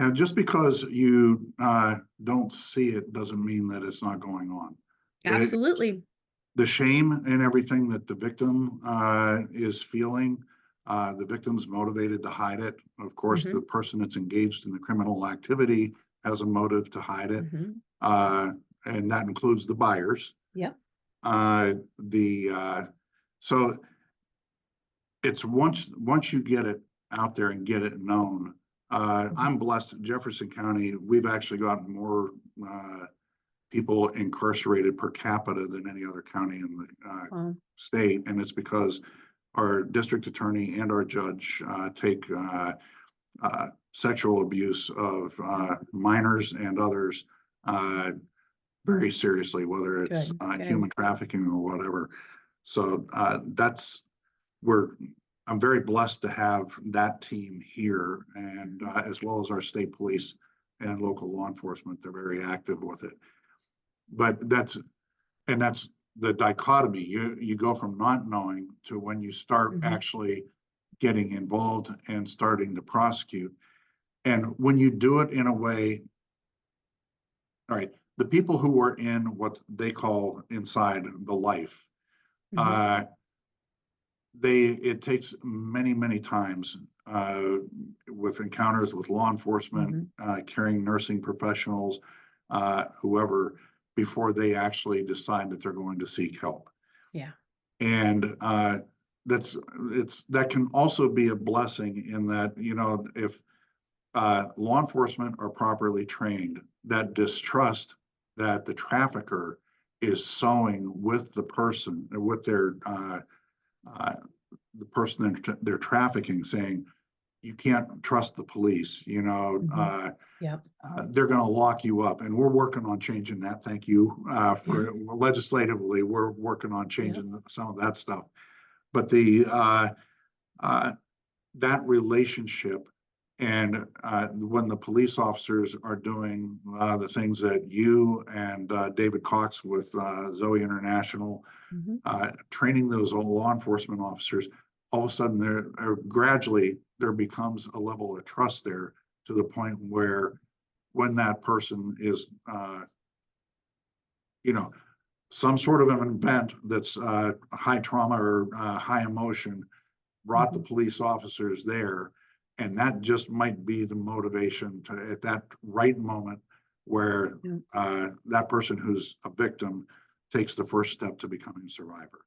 And just because you don't see it doesn't mean that it's not going on. Absolutely. The shame and everything that the victim is feeling, the victim's motivated to hide it. Of course, the person that's engaged in the criminal activity has a motive to hide it, and that includes the buyers. Yep. So it's once you get it out there and get it known. I'm blessed in Jefferson County. We've actually gotten more people incarcerated per capita than any other county in the state, and it's because our district attorney and our judge take sexual abuse of minors and others very seriously, whether it's human trafficking or whatever. So I'm very blessed to have that team here, and as well as our state police and local law enforcement. They're very active with it. But that's the dichotomy. You go from not knowing to when you start actually getting involved and starting to prosecute. And when you do it in a way, all right, the people who are in what they call inside the life, it takes many times with encounters with law enforcement, carrying nursing professionals, whoever, before they actually decide that they're going to seek help. Yeah. And that can also be a blessing in that, if law enforcement are properly trained, that distrust that the trafficker is sowing with the person, with their the person that they're trafficking, saying, you can't trust the police, they're going to lock you up. And we're working on changing that. Thank you for legislatively, we're working on changing some of that stuff. But that relationship, and when the police officers are doing the things that you and David Cox with Zoe International, training those law enforcement officers, all of a sudden gradually there becomes a level of trust there, to the point where when that person is, some sort of an event that's high trauma or high emotion brought the police officers there, and that just might be the motivation to, at that right moment, where that person who's a victim takes the first step to becoming a survivor.